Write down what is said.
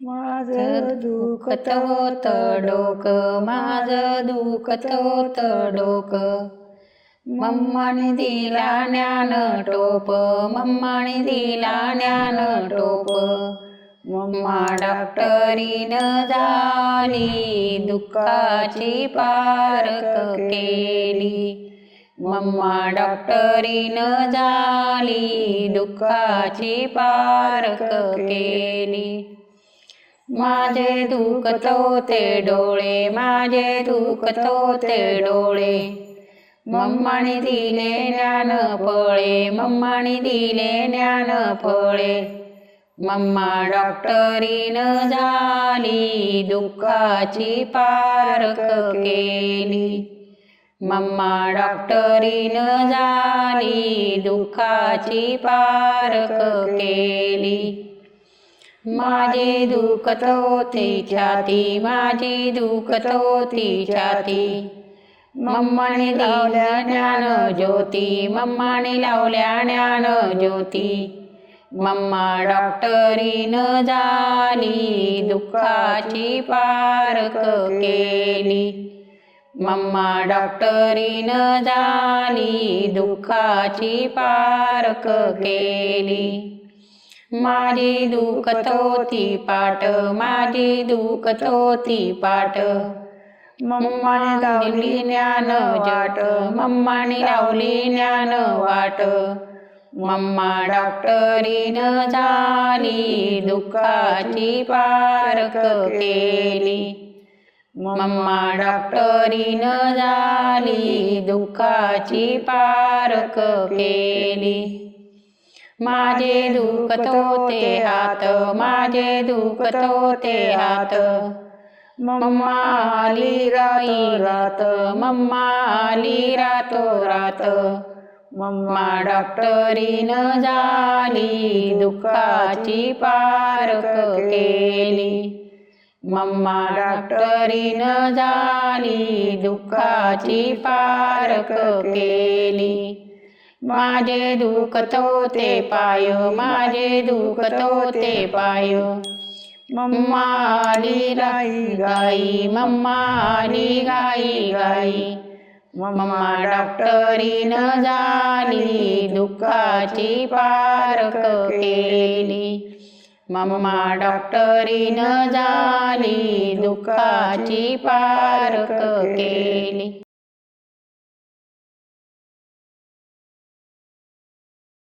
माझं दुखत होतं डोकं, माझं दुखत होतं डोकं. मम्माने दिला ज्ञान टोप, मम्माने दिला ज्ञान टोप. मम्मा डॉक्टरीनं झाली, दुःखाची पारख केली. मम्मा डॉक्टरीनं झाली, दुःखाची पारख केली. माझे दुखत होते डोळे, माझे दुखत होते डोळे. मम्माने दिले ज्ञान फळे, मम्माने दिले ज्ञान फळे. मम्मा डॉक्टरीनं झाली, दुःखाची पारख केली. मम्मा डॉक्टरीनं झाली, दुःखाची पारख केली. माझी दुखत होती छाती, माझी दुखत होती छाती. मम्माने लावल्या ज्ञान ज्योती, मम्माने लावल्या ज्ञान ज्योती. मम्मा डॉक्टरीनं झाली, दुःखाची पारख केली. मम्मा डॉक्टरीनं झाली, दुःखाची पारख केली. माझी दुखत होती पाठ, माझी दुखत होती पाठ. मम्माने लावली ज्ञान वाट, मम्माने लावली ज्ञान वाट. मम्मा डॉक्टरीनं झाली, दुःखाची पारख केली. मम्मा डॉक्टरीनं झाली, दुःखाची पारख केली. माझे दुखत होते हात, माझे दुखत होते हात. मम्मा आली रात, मम्मा आली रात. मम्मा डॉक्टरीनं झाली, दुःखाची पारख केली. मम्मा डॉक्टरीनं झाली, दुःखाची पारख केली. माझे दुखत होते पाय, माझे दुखत होते पाय. मम्मा आली गाई, मम्मा आली गाई. मम्मा डॉक्टरीनं झाली, दुःखाची पारख केली. मम्मा डॉक्टरीनं झाली, दुःखाची पारख केली.